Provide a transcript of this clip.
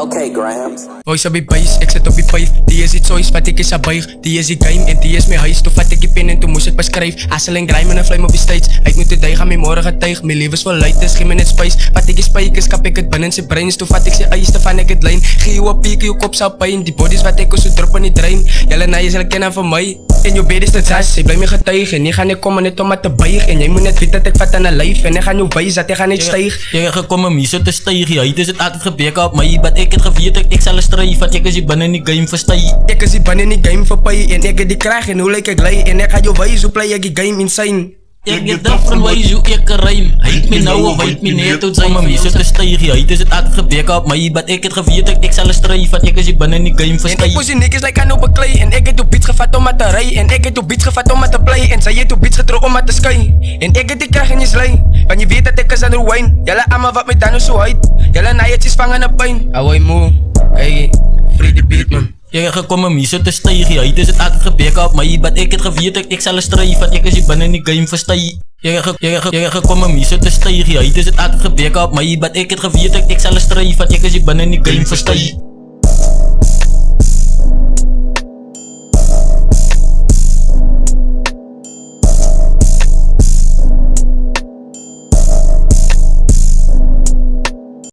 Okay, Grams. Boy sabi buis, ek sit op die pyf. Die is die choice wat ek is a buig. Die is die game en die is my huis. Toe vat ek die pen en toe moes ek beskryf. Assel en grime en 'n flame op die stage. Hy moet today gaan my môre getuig. My lewe is vol luites, geen minute space. Wat ek die spykes kap ek het binne in sy brains. Toe vat ek sy eis te van ek het lyn. Gee jou 'n piek, jou kop sal pyn. Die bodies wat ek so drop in die drein. Julle nou is hulle ken van my. En jou bed is dit jas, sy bly my getuig. En jy gaan net kom net om te buig. En jy moet net weet dat ek vat aan 'n lyf. En ek gaan jou wys dat ek gaan net styg. Jy het gekom om hier so te styg. Hy het dit altyd gebeke op my. Wat ek het geweet ek sal stry. Want ek is hier binne in die game versty. Ek is hier binne in die game verpy. En ek het die krag en hoe lyk ek lei. En ek gaan jou wys hoe play ek die game insane. Ek het different ways hoe ek rym. Hy het my nou of hy het my net uit sy my so te styg. Hy het dit altyd gebeke op my. Wat ek het geweet ek sal stry. Want ek is hier binne in die game versty. En ek was die niggas like aan op beklei. En ek het op beats gevat om te ry. En ek het op beats gevat om te play. En sy het op beats getrou om te skei. En ek het die krag in jy slay. Want jy weet dat ek is aan wine. Julle almal wat my dan nou so uit. Julle naaietjies vang in 'n pyn. Hou hy moe. Hey, free the beat man. Jy het gekom om hier so te styg. Hy het dit altyd gebeke op my. Wat ek het geweet ek sal stry. Want ek is hier binne in die game versty. Jy het gekom om hier so te styg. Hy het dit altyd gebeke op my. Wat ek het geweet ek sal stry. Want ek is hier binne in die game versty.